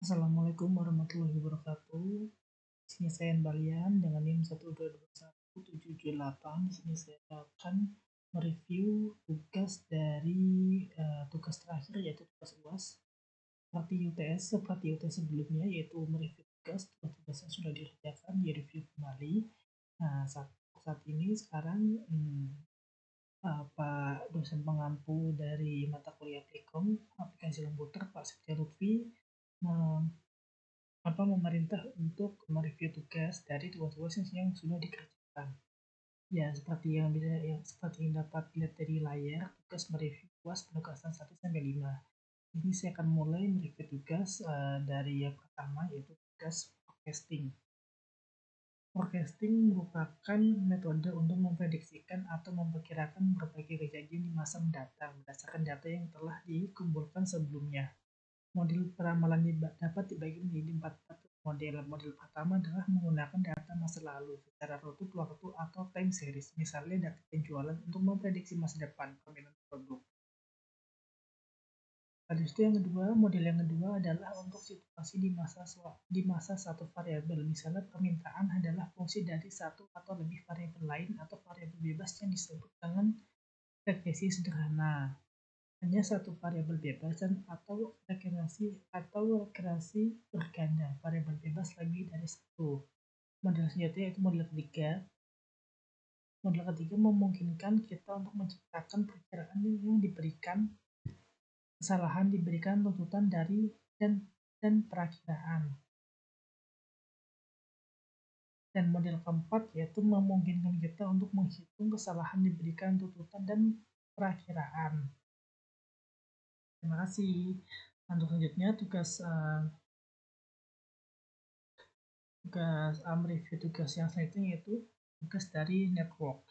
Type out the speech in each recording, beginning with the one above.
Assalamualaikum warahmatullahi wabarakatuh. Di sini saya Balian dengan NIM 1221778. Di sini saya akan mereview tugas dari tugas terakhir yaitu tugas UAS seperti UTS sebelumnya, yaitu mereview tugas yang sudah dikerjakan, direview kembali. Nah, saat ini sekarang Pak dosen pengampu dari mata kuliah Aplikon aplikasi komputer, Pak Setia Lutfi, memerintah untuk mereview tugas dari tugas-tugas yang sudah dikerjakan. Ya, seperti yang dapat dilihat dari layar, tugas mereview UAS penugasan 1 sampai 5. Ini saya akan mulai mereview tugas dari yang pertama, yaitu tugas forecasting. Forecasting merupakan metode untuk memprediksikan atau memperkirakan berbagai kejadian di masa mendatang berdasarkan data yang telah dikumpulkan sebelumnya. Model peramalan dapat dibagi menjadi 4 model. Model pertama adalah menggunakan data masa lalu secara runut waktu atau time series, misalnya data penjualan untuk memprediksi masa depan permintaan produk. Habis itu model yang kedua adalah untuk situasi di masa satu variabel. Misalnya permintaan adalah fungsi dari satu atau lebih variabel lain atau variabel bebas yang disebut dengan regresi sederhana. Hanya satu variabel bebas atau rekursi berganda. Variabel bebas lebih dari satu. Model selanjutnya yaitu model ketiga. Model ketiga memungkinkan kita untuk menciptakan perkiraan yang diberikan kesalahan diberikan tuntutan dari dan perakiraan. Dan model keempat yaitu memungkinkan kita untuk menghitung kesalahan diberikan tuntutan dan perakiraan. Terima kasih. Untuk selanjutnya mereview tugas yang selanjutnya yaitu tugas dari network.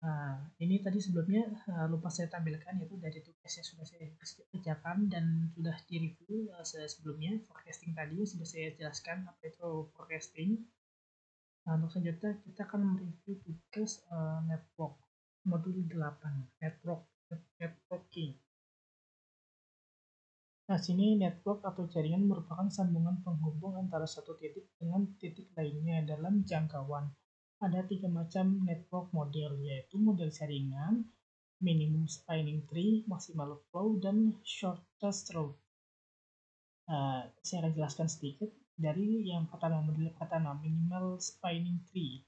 Nah, ini tadi sebelumnya lupa saya tampilkan, yaitu dari tugas yang sudah saya kerjakan dan sudah direview sebelumnya. Forecasting tadi sudah saya jelaskan apa itu forecasting. Nah, untuk selanjutnya kita akan mereview tugas network modul 8 networking. Nah, sini network atau jaringan merupakan sambungan penghubung antara satu titik dengan titik lainnya dalam jangkauan. Ada 3 macam network model, yaitu model jaringan, minimum spanning tree, maximal flow, dan shortest route. Saya akan jelaskan sedikit dari yang pertama, model pertama, minimal spanning tree,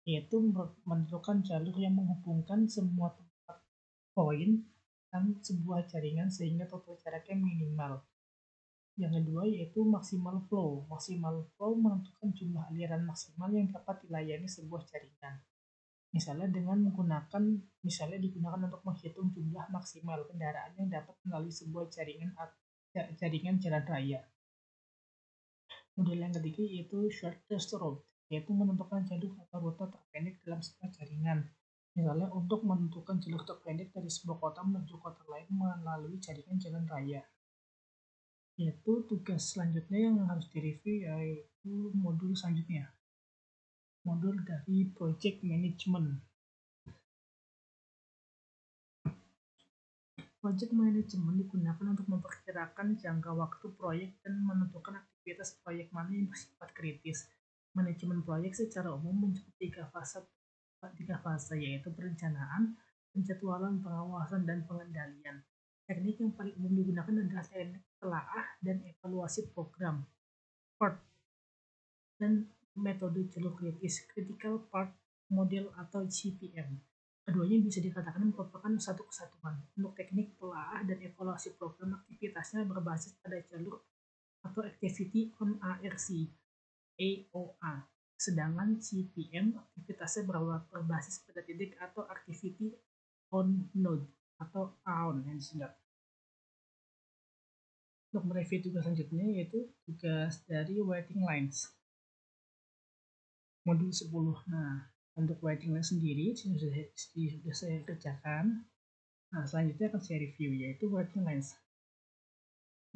yaitu menentukan jalur yang menghubungkan semua tempat poin dan sebuah jaringan sehingga total jaraknya minimal. Yang kedua yaitu maximal flow. Maximal flow menentukan jumlah aliran maksimal yang dapat dilayani sebuah jaringan. Misalnya digunakan untuk menghitung jumlah maksimal kendaraan yang dapat melalui sebuah jaringan jalan raya. Model yang ketiga yaitu shortest route, yaitu menentukan jalur atau rute terpendek dalam sebuah jaringan. Misalnya untuk menentukan jalur terpendek dari sebuah kota menuju kota lain melalui jaringan jalan raya. Yaitu tugas selanjutnya yang harus direview yaitu modul selanjutnya, modul dari project management. Project management digunakan untuk memperkirakan jangka waktu proyek dan menentukan aktivitas proyek mana yang bersifat kritis. Manajemen proyek secara umum mencakup tiga fase, yaitu perencanaan, penjadwalan, pengawasan, dan pengendalian. Teknik yang paling umum digunakan adalah teknik telaah dan evaluasi program, PERT, dan metode jalur kritis, Critical Path Model atau CPM. Keduanya bisa dikatakan merupakan satu kesatuan. Untuk teknik telaah dan evaluasi program, aktivitasnya berbasis pada jalur atau Activity on ARC, AOA. Sedangkan CPM aktivitasnya berbasis pada titik atau Activity on Node atau AON yang disingkat. Untuk mereview tugas selanjutnya yaitu tugas dari waiting lines. Modul 10. Nah, untuk waiting line sendiri sudah saya kerjakan. Nah, selanjutnya akan saya review yaitu waiting lines.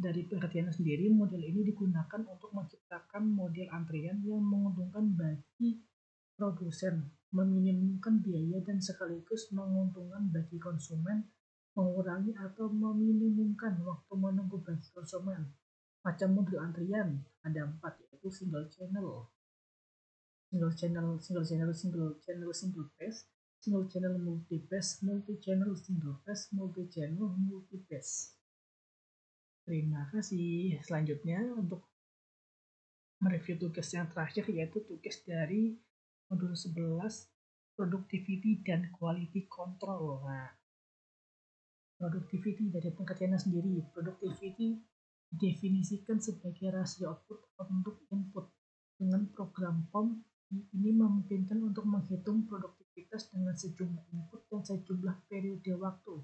Dari pengertian sendiri, model ini digunakan untuk menciptakan model antrian yang menguntungkan bagi produsen, meminimumkan biaya dan sekaligus menguntungkan bagi konsumen, mengurangi atau meminimumkan waktu menunggu bagi konsumen. Macam modul antrian ada 4, yaitu single channel, single pass, single channel multi pass, multi channel single pass, multi channel multi pass. Terima kasih. Selanjutnya untuk mereview tugas yang terakhir, yaitu tugas dari modul 11, productivity dan quality control. Nah, productivity dari pengertiannya sendiri, productivity didefinisikan sebagai rasio output untuk input. Dengan program POM ini memungkinkan untuk menghitung produktivitas dengan sejumlah input dan sejumlah periode waktu.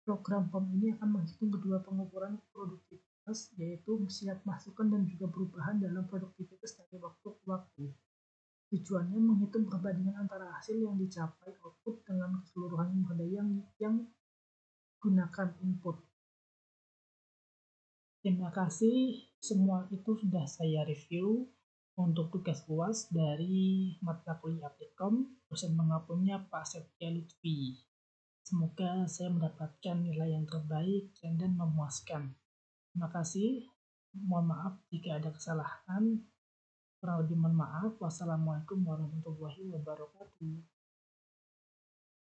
Program POM ini akan menghitung kedua pengukuran produktivitas, yaitu siap masukan dan juga perubahan dalam produktivitas dari waktu ke waktu. Tujuannya menghitung perbandingan antara hasil yang dicapai output dengan keseluruhan sumber daya yang gunakan input. Terima kasih, semua itu sudah saya review untuk tugas UAS dari mata kuliah Aptikom. Dosen pengapunnya Pak Setia Lutfi. Semoga saya mendapatkan nilai yang terbaik dan memuaskan. Terima kasih. Mohon maaf jika ada kesalahan. Kurang lebih mohon maaf. Wassalamualaikum warahmatullahi wabarakatuh.